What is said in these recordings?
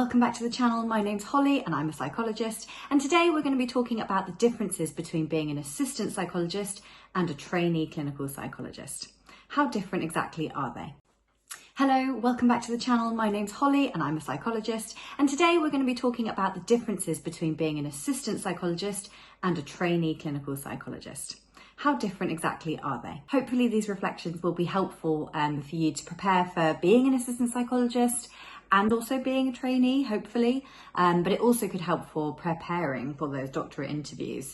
welcome back to the channel. My name's Holly and I'm a psychologist, and today we're going to be talking about the differences between being an assistant psychologist and a trainee clinical psychologist. How different exactly are they? Hello, welcome back to the channel. My name's Holly and I'm a psychologist, and today we're going to be talking about the differences between being an assistant psychologist and a trainee clinical psychologist. How different exactly are they? Hopefully these reflections will be helpful for you to prepare for being an assistant psychologist and also being a trainee, hopefully, but it also could help for preparing for those doctorate interviews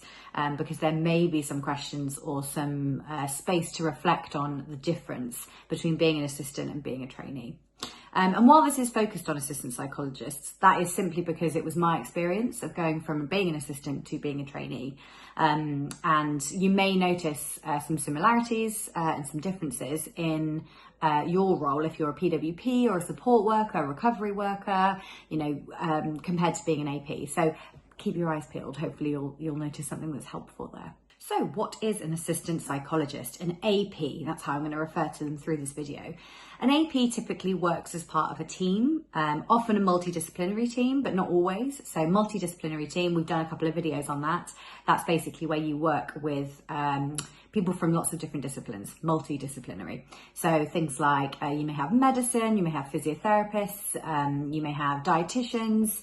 because there may be some questions or some space to reflect on the difference between being an assistant and being a trainee. And while this is focused on assistant psychologists, that is simply because it was my experience of going from being an assistant to being a trainee. And you may notice some similarities and some differences in your role if you're a PWP or a support worker, a recovery worker, compared to being an AP. So keep your eyes peeled. Hopefully you'll notice something that's helpful there. So what is an assistant psychologist? An AP, that's how I'm going to refer to them through this video. An AP typically works as part of a team, often a multidisciplinary team, but not always. So multidisciplinary team, we've done a couple of videos on that. That's basically where you work with people from lots of different disciplines, multidisciplinary. So things like you may have medicine, you may have physiotherapists, you may have dietitians,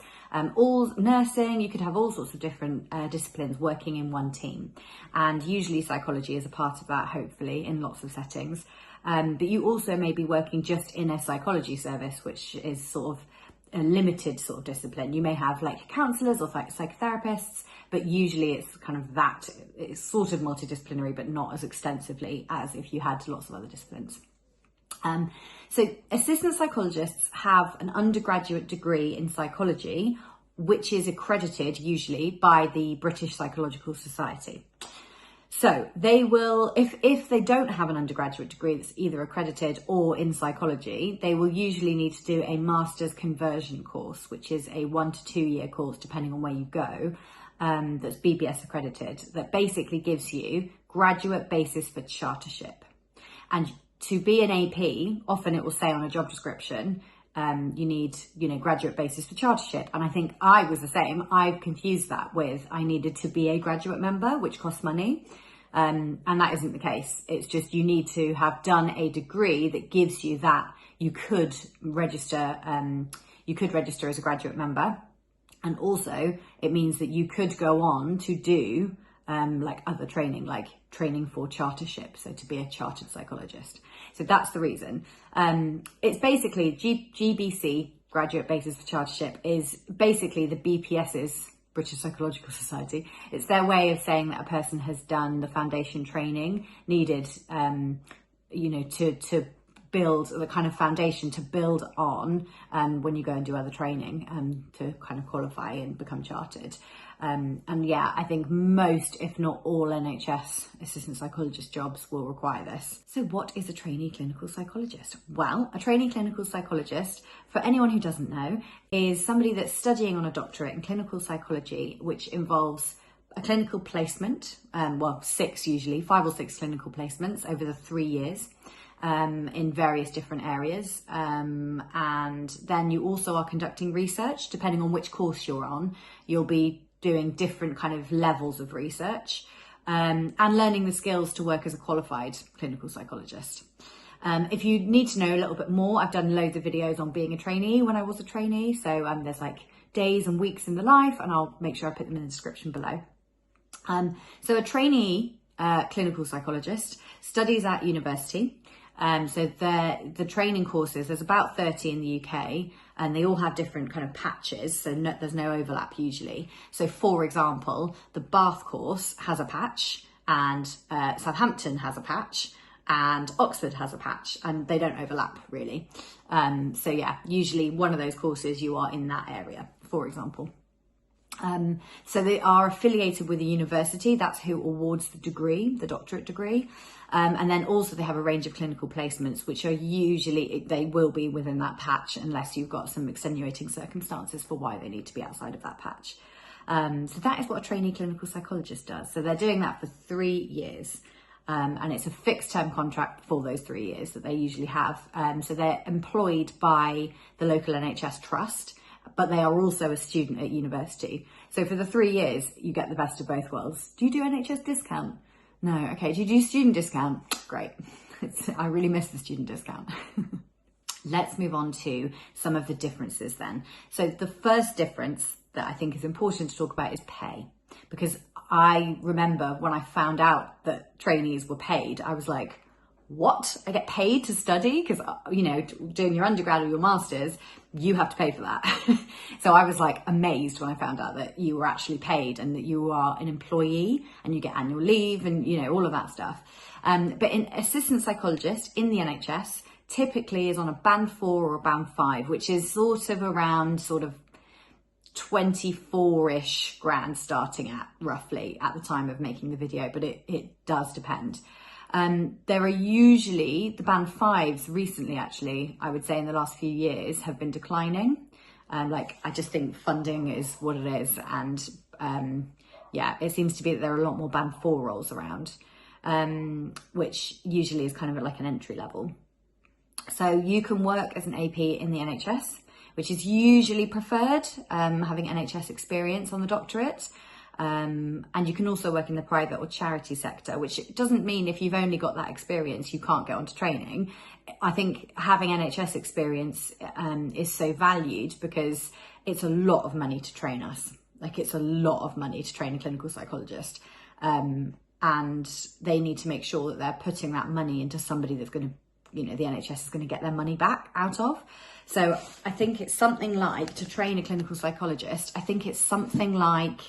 all nursing, you could have all sorts of different disciplines working in one team. And usually psychology is a part of that, hopefully, in lots of settings. But you also may be working just in a psychology service, which is sort of a limited sort of discipline. You may have like counsellors or psychotherapists, but usually it's kind of that, it's sort of multidisciplinary, but not as extensively as if you had lots of other disciplines. So assistant psychologists have an undergraduate degree in psychology, which is accredited usually by the British Psychological Society. So they will, if they don't have an undergraduate degree that's either accredited or in psychology, they will usually need to do a master's conversion course, which is a 1 to 2 year course, depending on where you go, that's BBS accredited, that basically gives you graduate basis for chartership. And to be an AP, often it will say on a job description, you need, graduate basis for chartership. And I think I was the same. I've confused that with I needed to be a graduate member, which costs money. And that isn't the case. It's just you need to have done a degree that gives you that you could register as a graduate member. And also it means that you could go on to do like other training, like training for chartership, so to be a chartered psychologist. So that's the reason. It's basically GBC, graduate basis for chartership, is basically the BPS's, British Psychological Society. It's their way of saying that a person has done the foundation training needed, to build the kind of foundation to build on when you go and do other training to kind of qualify and become chartered. And yeah, I think most, if not all, NHS assistant psychologist jobs will require this. So what is a trainee clinical psychologist? Well, a trainee clinical psychologist, for anyone who doesn't know, is somebody that's studying on a doctorate in clinical psychology, which involves a clinical placement, 5 or 6 clinical placements over the 3 years. In various different areas, and then you also are conducting research. Depending on which course you're on, you'll be doing different kind of levels of research, and learning the skills to work as a qualified clinical psychologist. If you need to know a little bit more, I've done loads of videos on being a trainee when I was a trainee, so there's like days and weeks in the life, and I'll make sure I put them in the description below. So a trainee clinical psychologist studies at university. So the training courses, there's about 30 in the UK, and they all have different kind of patches, so there's no overlap usually. So for example, the Bath course has a patch, and Southampton has a patch, and Oxford has a patch, and they don't overlap really. So yeah, usually one of those courses you are in that area, for example. So they are affiliated with a university. That's who awards the degree, the doctorate degree. And then also they have a range of clinical placements, which are usually, they will be within that patch unless you've got some extenuating circumstances for why they need to be outside of that patch. So that is what a trainee clinical psychologist does. So they're doing that for 3 years. And it's a fixed term contract for those 3 years that they usually have. So they're employed by the local NHS trust. but they are also a student at university. So for the 3 years, you get the best of both worlds. Do you do NHS discount? No. Okay. Do you do student discount? Great. I really miss the student discount. Let's move on to some of the differences then. So the first difference that I think is important to talk about is pay, because I remember when I found out that trainees were paid, I was like, what? I get paid to study? Because, you know, doing your undergrad or your master's, you have to pay for that. So I was like amazed when I found out that you were actually paid and that you are an employee and you get annual leave and, you know, all of that stuff. But in assistant psychologist in the NHS typically is on a band 4 or a band 5, which is sort of around sort of 24-ish grand starting at roughly at the time of making the video, but it does depend. There are usually the band 5s recently, actually, I would say in the last few years have been declining. I just think funding is what it is. And yeah, it seems to be that there are a lot more band 4 roles around, which usually is kind of like an entry level. So you can work as an AP in the NHS, which is usually preferred, having NHS experience on the doctorate. And you can also work in the private or charity sector, which doesn't mean if you've only got that experience, you can't get onto training. I think having NHS experience is so valued because it's a lot of money to train us. Like, it's a lot of money to train a clinical psychologist. And they need to make sure that they're putting that money into somebody that's going to, you know, the NHS is going to get their money back out of. So I think it's something like, to train a clinical psychologist, I think it's something like,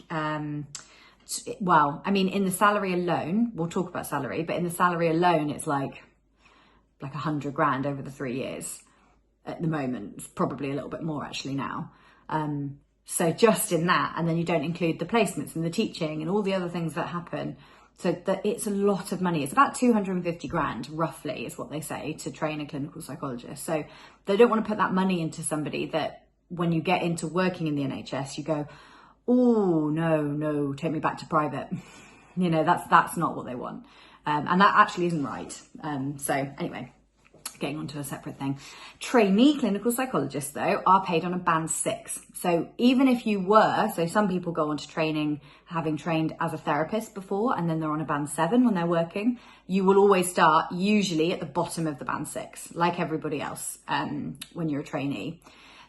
well, I mean, in the salary alone, we'll talk about salary, but in the salary alone, it's like 100 grand over the 3 years at the moment. It's probably a little bit more actually now. So just in that, and then you don't include the placements and the teaching and all the other things that happen. So that it's a lot of money. It's about 250 grand, roughly, is what they say, to train a clinical psychologist. So they don't want to put that money into somebody that when you get into working in the NHS, you go, oh, no, take me back to private. You know, that's not what they want. And that actually isn't right. So anyway, getting onto a separate thing. Trainee clinical psychologists, though, are paid on a band 6. So even if you were, so some people go on to training having trained as a therapist before, and then they're on a band 7 when they're working, you will always start usually at the bottom of the band 6, like everybody else, when you're a trainee.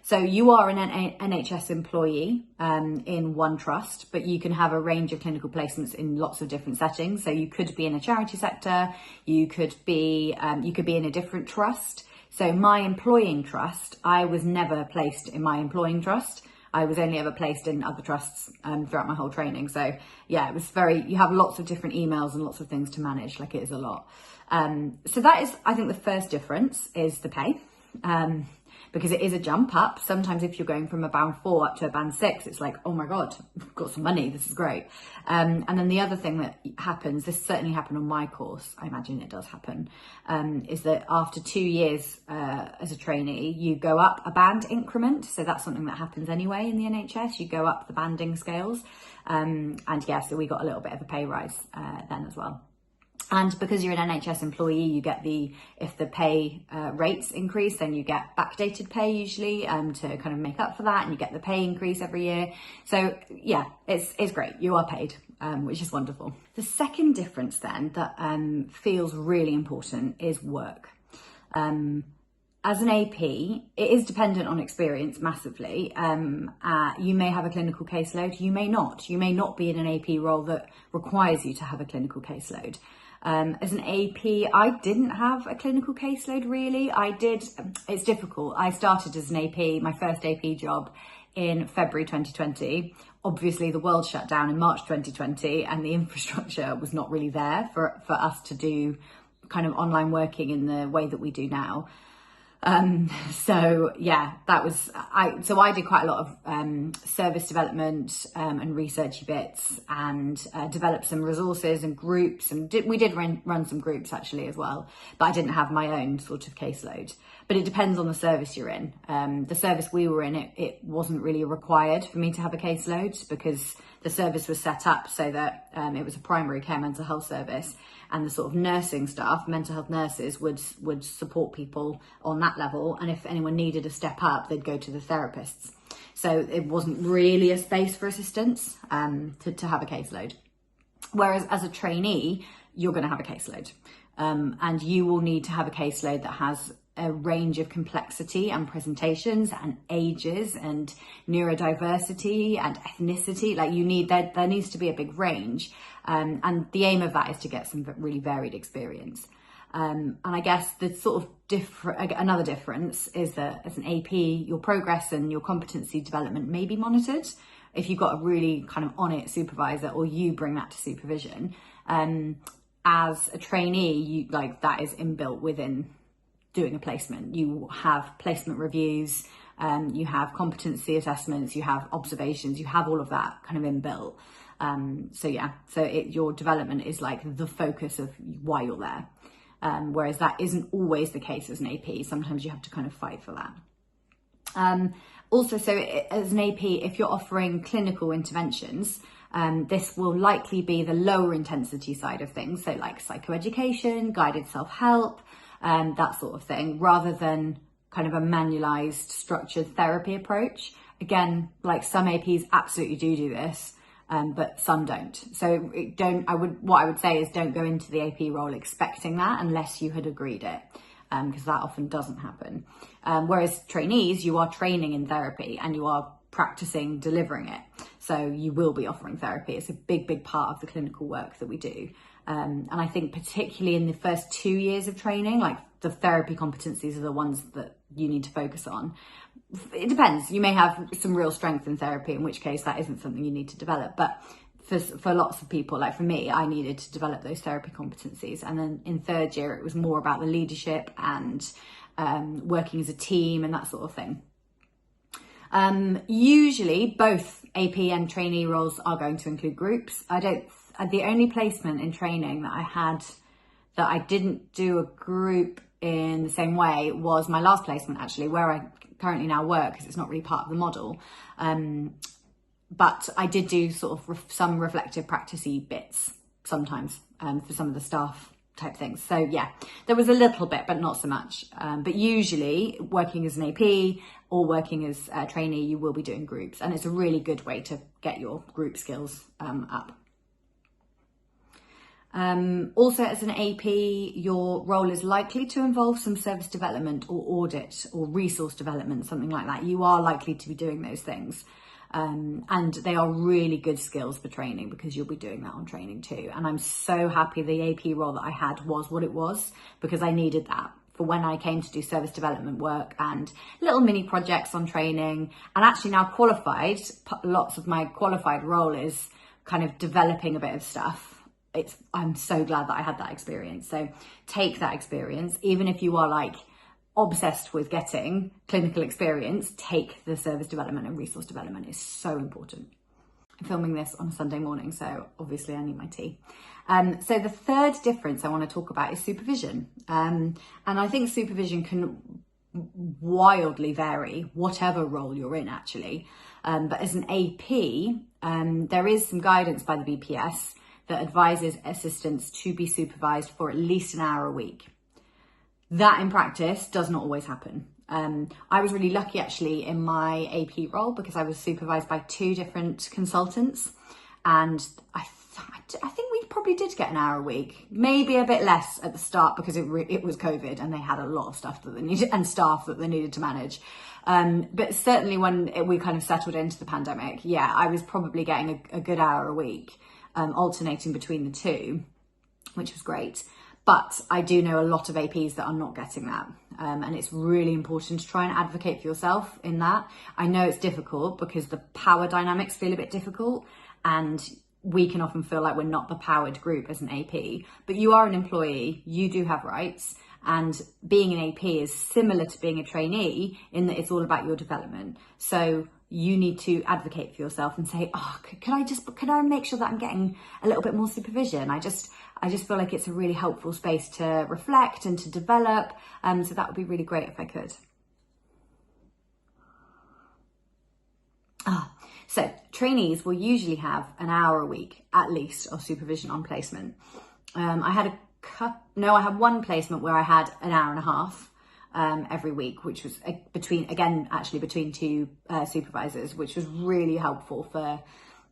So you are an NHS employee in one trust, but you can have a range of clinical placements in lots of different settings. So you could be in a charity sector, you could be in a different trust. So my employing trust, I was never placed in my employing trust. I was only ever placed in other trusts throughout my whole training. So yeah, it was you have lots of different emails and lots of things to manage, like it is a lot. So that is, I think, the first difference is the pay. Because it is a jump up. Sometimes if you're going from a band 4 up to a band 6, it's like, oh my God, I've got some money, this is great. And then the other thing that happens, this certainly happened on my course, I imagine it does happen, is that after 2 years as a trainee, you go up a band increment. So that's something that happens anyway in the NHS, you go up the banding scales. And yeah, so we got a little bit of a pay rise then as well. And because you're an NHS employee, you get if the pay rates increase, then you get backdated pay usually to kind of make up for that, and you get the pay increase every year. So yeah, it's great. You are paid, which is wonderful. The second difference then that feels really important is work. As an AP, it is dependent on experience massively. You may have a clinical caseload, you may not. You may not be in an AP role that requires you to have a clinical caseload. As an AP, I didn't have a clinical caseload really. It's difficult. I started as an AP, my first AP job in February 2020. Obviously the world shut down in March 2020 and the infrastructure was not really there for us to do kind of online working in the way that we do now. So yeah, so I did quite a lot of service development and researchy bits, and developed some resources and groups, and we did run some groups actually as well, but I didn't have my own sort of caseload. But it depends on the service you're in. The service we were in, it wasn't really required for me to have a caseload because the service was set up so that it was a primary care mental health service, and the sort of nursing staff, mental health nurses, would support people on that level. And if anyone needed a step up, they'd go to the therapists. So it wasn't really a space for assistants to have a caseload. Whereas as a trainee, you're going to have a caseload, and you will need to have a caseload that has a range of complexity and presentations and ages and neurodiversity and ethnicity. Like there needs to be a big range, and the aim of that is to get some really varied experience. And I guess the sort of another difference is that as an AP, your progress and your competency development may be monitored if you've got a really kind of on it supervisor, or you bring that to supervision. As a trainee, that is inbuilt within doing a placement. You have placement reviews, you have competency assessments, you have observations, you have all of that kind of inbuilt. Your development is like the focus of why you're there. Whereas that isn't always the case as an AP. Sometimes you have to kind of fight for that. Also, so as an AP, if you're offering clinical interventions, this will likely be the lower intensity side of things. So like psychoeducation, guided self-help, that sort of thing, rather than kind of a manualized structured therapy approach. Again, like some APs absolutely do this, but some don't. So what I would say is don't go into the AP role expecting that unless you had agreed it, because that often doesn't happen. Whereas trainees, you are training in therapy and you are practicing delivering it. So you will be offering therapy. It's a big part of the clinical work that we do. And I think particularly in the first 2 years of training, like the therapy competencies are the ones that you need to focus on. It depends. You may have some real strength in therapy, in which case that isn't something you need to develop. But for lots of people, like for me, I needed to develop those therapy competencies. And then in third year, it was more about the leadership and working as a team and that sort of thing. Usually both AP and trainee roles are going to include groups. The only placement in training that I had that I didn't do a group in the same way was my last placement, actually, where I currently now work, because it's not really part of the model. But I did do sort of some reflective practice-y bits sometimes for some of the staff type things. So yeah, there was a little bit, but not so much. But usually working as an AP or working as a trainee, you will be doing groups, and it's a really good way to get your group skills up. Also, as an AP, your role is likely to involve some service development or audit or resource development, something like that. You are likely to be doing those things. And they are really good skills for training, because you'll be doing that on training too. And I'm so happy the AP role that I had was what it was, because I needed that for when I came to do service development work and little mini projects on training. And actually now qualified, lots of my qualified role is kind of developing a bit of stuff. I'm so glad that I had that experience. So take that experience, even if you are like obsessed with getting clinical experience, take the service development and resource development. Is so important. I'm filming this on a Sunday morning, so obviously I need my tea. So the third difference I want to talk about is supervision. And I think supervision can wildly vary, whatever role you're in actually. But as an AP, there is some guidance by the BPS that advises assistants to be supervised for at least an hour a week. That in practice does not always happen. I was really lucky actually in my AP role, because I was supervised by 2 different consultants, and I think we probably did get an hour a week, maybe a bit less at the start, because it was COVID and they had a lot of stuff that they needed and staff that they needed to manage. But certainly when we kind of settled into the pandemic, yeah, I was probably getting a good hour a week, alternating between the 2, which was great. But I do know a lot of APs that are not getting that. And it's really important to try and advocate for yourself in that. I know it's difficult because the power dynamics feel a bit difficult, and we can often feel like we're not the powered group as an AP, but you are an employee, you do have rights. And being an AP is similar to being a trainee in that it's all about your development. So you need to advocate for yourself and say, oh, could I make sure that I'm getting a little bit more supervision? I just feel like it's a really helpful space to reflect and to develop. So that would be really great if I could. So trainees will usually have an hour a week, at least, of supervision on placement. I had one placement where I had an hour and a half. every week, which was between two supervisors, which was really helpful for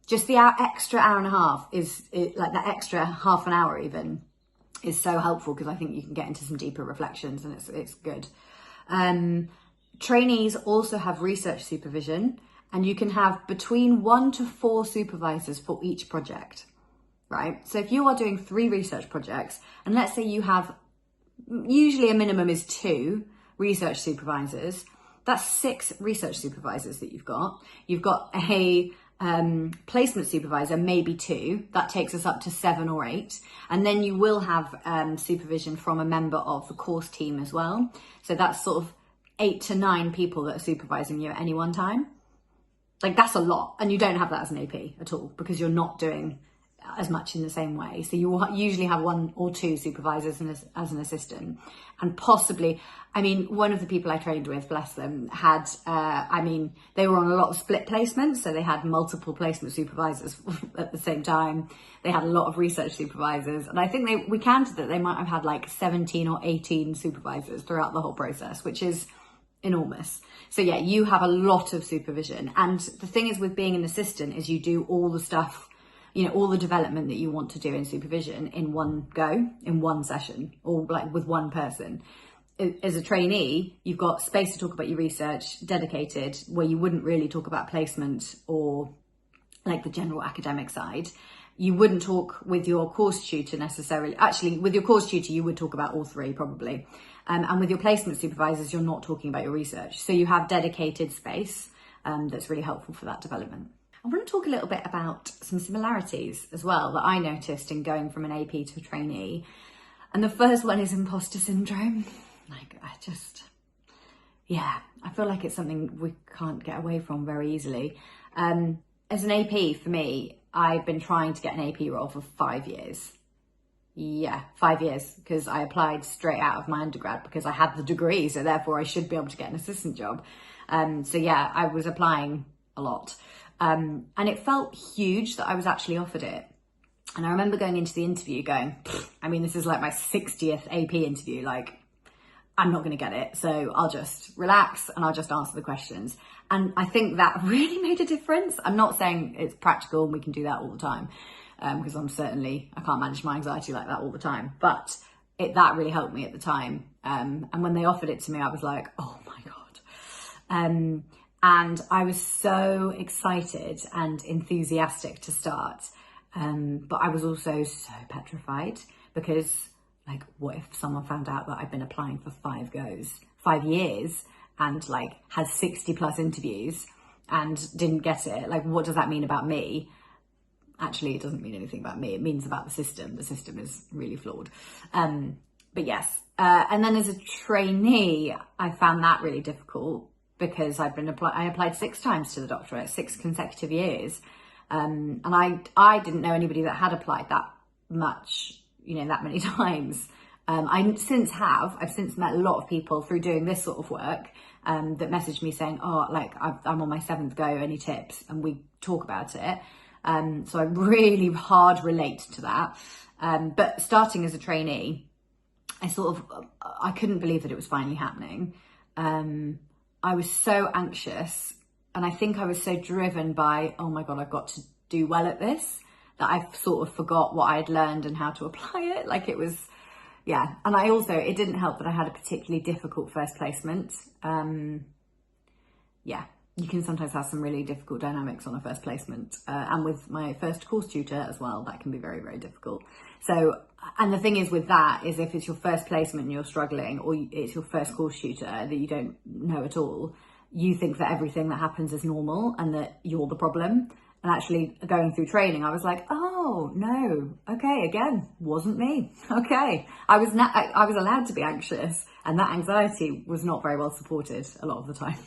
just the extra hour and a half like that extra half an hour even is so helpful, because I think you can get into some deeper reflections, and it's good. Trainees also have research supervision, and you can have between 1 to 4 supervisors for each project, right? So if you are doing 3 research projects, and let's say you have, usually a minimum is 2 research supervisors, that's 6 research supervisors that you've got. You've got a placement supervisor, maybe 2, that takes us up to 7 or 8. And then you will have supervision from a member of the course team as well. So that's sort of 8 to 9 people that are supervising you at any one time. Like, that's a lot. And you don't have that as an AP at all, because you're not doing as much in the same way. So you will usually have 1 or 2 supervisors as an assistant, and possibly, one of the people I trained with, bless them, had, they were on a lot of split placements. So they had multiple placement supervisors at the same time. They had a lot of research supervisors. And I think we counted that they might have had like 17 or 18 supervisors throughout the whole process, which is enormous. So yeah, you have a lot of supervision. And the thing is with being an assistant is you do all the stuff, all the development that you want to do in supervision in one go, in one session, or like with one person. As a trainee, you've got space to talk about your research, dedicated, where you wouldn't really talk about placement or like the general academic side. You wouldn't talk with your course tutor necessarily. Actually, with your course tutor, you would talk about all 3 probably. And with your placement supervisors, you're not talking about your research. So you have dedicated space that's really helpful for that development. I want to talk a little bit about some similarities as well that I noticed in going from an AP to a trainee. And the first one is imposter syndrome. I feel like it's something we can't get away from very easily. As an AP, for me, I've been trying to get an AP role for 5 years. Yeah, 5 years, because I applied straight out of my undergrad because I had the degree, so therefore I should be able to get an assistant job. I was applying a lot. And it felt huge that I was actually offered it. And I remember going into the interview going, this is like my 60th AP interview, like, I'm not going to get it. So I'll just relax and I'll just answer the questions. And I think that really made a difference. I'm not saying it's practical and we can do that all the time, because I can't manage my anxiety like that all the time. But that really helped me at the time. And when they offered it to me, I was like, oh my God. And I was so excited and enthusiastic to start. But I was also so petrified, because like, what if someone found out that I'd been applying for 5 years and like had 60 plus interviews and didn't get it? Like, what does that mean about me? Actually, it doesn't mean anything about me. It means about the system. The system is really flawed. But yes. And then as a trainee, I found that really difficult, because I applied 6 times to the doctorate, 6 consecutive years. And I didn't know anybody that had applied that much, that many times. I've since met a lot of people through doing this sort of work, that messaged me saying, I'm on my 7th go, any tips? And we talk about it. So I really hard relate to that. But starting as a trainee, I couldn't believe that it was finally happening. I was so anxious, and I think I was so driven by, oh my God, I've got to do well at this, that I sort of forgot what I had learned and how to apply it. Like, it was, yeah. And it didn't help that I had a particularly difficult first placement. You can sometimes have some really difficult dynamics on a first placement. And with my first course tutor as well, that can be very, very difficult. So, and the thing is with that is, if it's your first placement and you're struggling, or it's your first course tutor that you don't know at all, you think that everything that happens is normal and that you're the problem. And actually going through training, I was like, oh no, okay, again, wasn't me. Okay, I was allowed to be anxious, and that anxiety was not very well supported a lot of the time.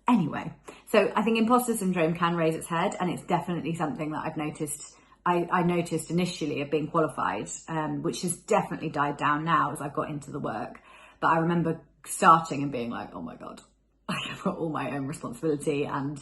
Anyway, so I think imposter syndrome can raise its head, and it's definitely something that I've noticed. I noticed initially of being qualified, which has definitely died down now as I've got into the work. But I remember starting and being like, oh my God, I have got all my own responsibility, and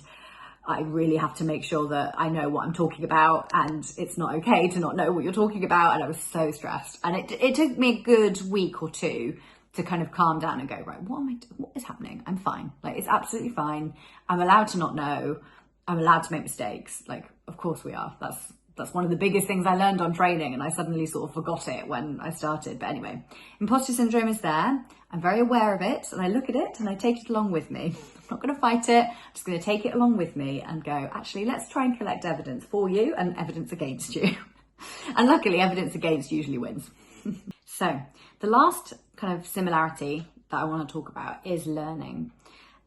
I really have to make sure that I know what I'm talking about, and it's not okay to not know what you're talking about. And I was so stressed, and it took me a good week or 2 to kind of calm down and go, right, what is happening? I'm fine. Like, it's absolutely fine. I'm allowed to not know. I'm allowed to make mistakes. Like, of course we are. That's one of the biggest things I learned on training, and I suddenly sort of forgot it when I started. But anyway, imposter syndrome is there. I'm very aware of it, and I look at it and I take it along with me. I'm not going to fight it. I'm just going to take it along with me and go, actually, let's try and collect evidence for you and evidence against you. And luckily, evidence against usually wins. So the last kind of similarity that I want to talk about is learning.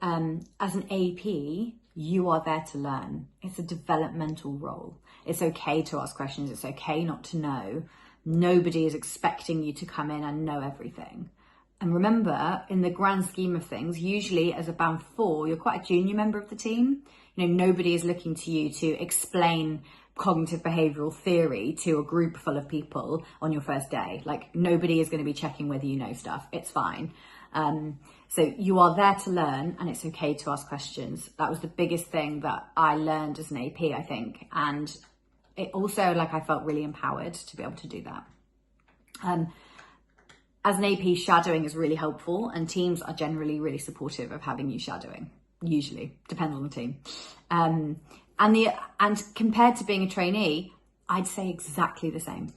As an AP, you are there to learn. It's a developmental role. It's okay to ask questions. It's okay not to know. Nobody is expecting you to come in and know everything. And remember, in the grand scheme of things, usually as a band 4, you're quite a junior member of the team. You know, nobody is looking to you to explain cognitive behavioural theory to a group full of people on your first day. Like, nobody is going to be checking whether you know stuff. It's fine. So you are there to learn, and it's okay to ask questions. That was the biggest thing that I learned as an AP, I think. And it also, like, I felt really empowered to be able to do that. As an AP, shadowing is really helpful, and teams are generally really supportive of having you shadowing. Usually, depends on the team. And compared to being a trainee, I'd say exactly the same.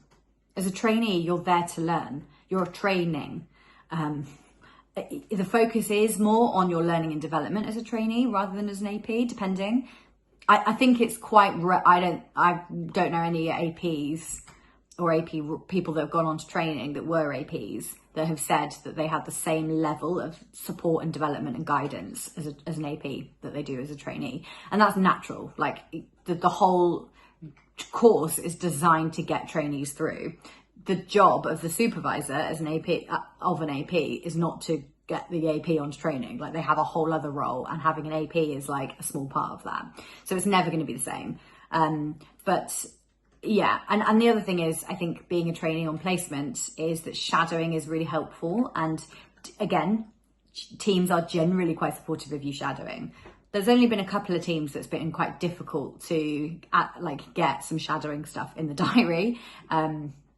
As a trainee, you're there to learn. You're training. The focus is more on your learning and development as a trainee rather than as an AP, depending. I think it's quite, I don't know any APs or AP people that have gone on to training that were APs that have said that they had the same level of support and development and guidance as an AP that they do as a trainee. And that's natural. Like, the whole course is designed to get trainees through. The job of the supervisor as an AP is not to get the AP onto training. Like, they have a whole other role, and having an AP is like a small part of that. So it's never going to be the same. But yeah, and the other thing is, I think being a trainee on placement is that shadowing is really helpful. And again, teams are generally quite supportive of you shadowing. There's only been a couple of teams that's been quite difficult to get some shadowing stuff in the diary.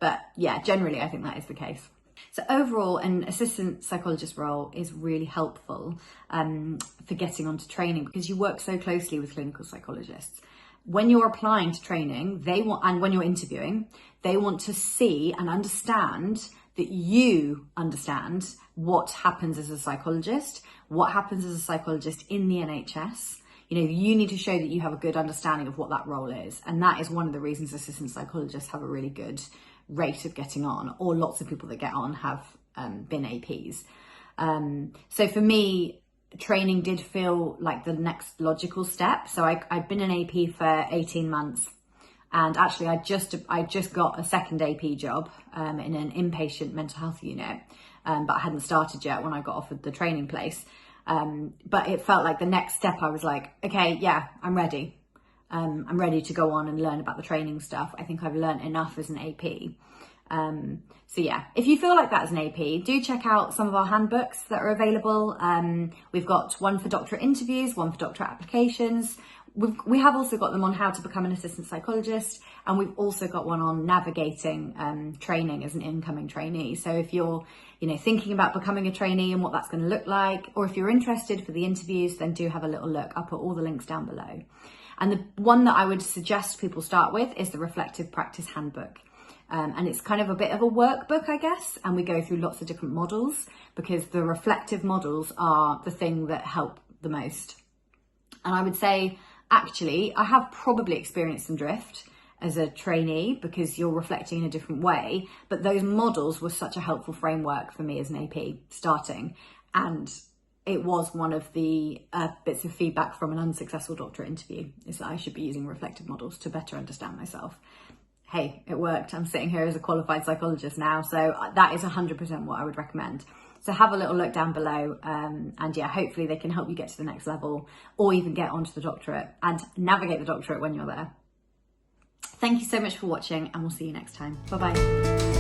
But yeah, generally I think that is the case. So overall, an assistant psychologist role is really helpful for getting onto training, because you work so closely with clinical psychologists. When you're applying to training, and when you're interviewing, they want to see and understand that you understand what happens as a psychologist, what happens as a psychologist in the NHS. You know, you need to show that you have a good understanding of what that role is. And that is one of the reasons assistant psychologists have a really good rate of getting on, or lots of people that get on have been APs. So for me, training did feel like the next logical step. So I'd been an AP for 18 months, and actually I just got a second AP job in an inpatient mental health unit, but I hadn't started yet when I got offered the training place. But it felt like the next step. I was like, okay, yeah, I'm ready. I'm ready to go on and learn about the training stuff. I think I've learned enough as an AP. So yeah, if you feel like that as an AP, do check out some of our handbooks that are available. We've got one for doctorate interviews, one for doctorate applications. We have also got them on how to become an assistant psychologist, and we've also got one on navigating training as an incoming trainee. So if you're thinking about becoming a trainee and what that's going to look like, or if you're interested for the interviews, then do have a little look. I'll put all the links down below. And the one that I would suggest people start with is the Reflective Practice Handbook. And it's kind of a bit of a workbook, I guess, and we go through lots of different models, because the reflective models are the thing that help the most. And I would say, actually, I have probably experienced some drift as a trainee because you're reflecting in a different way, but those models were such a helpful framework for me as an AP starting. And it was one of the bits of feedback from an unsuccessful doctorate interview, is that I should be using reflective models to better understand myself. Hey, it worked. I'm sitting here as a qualified psychologist now, so that is 100% what I would recommend. So have a little look down below, and yeah, hopefully they can help you get to the next level, or even get onto the doctorate and navigate the doctorate when you're there. Thank you so much for watching, and we'll see you next time. Bye-bye.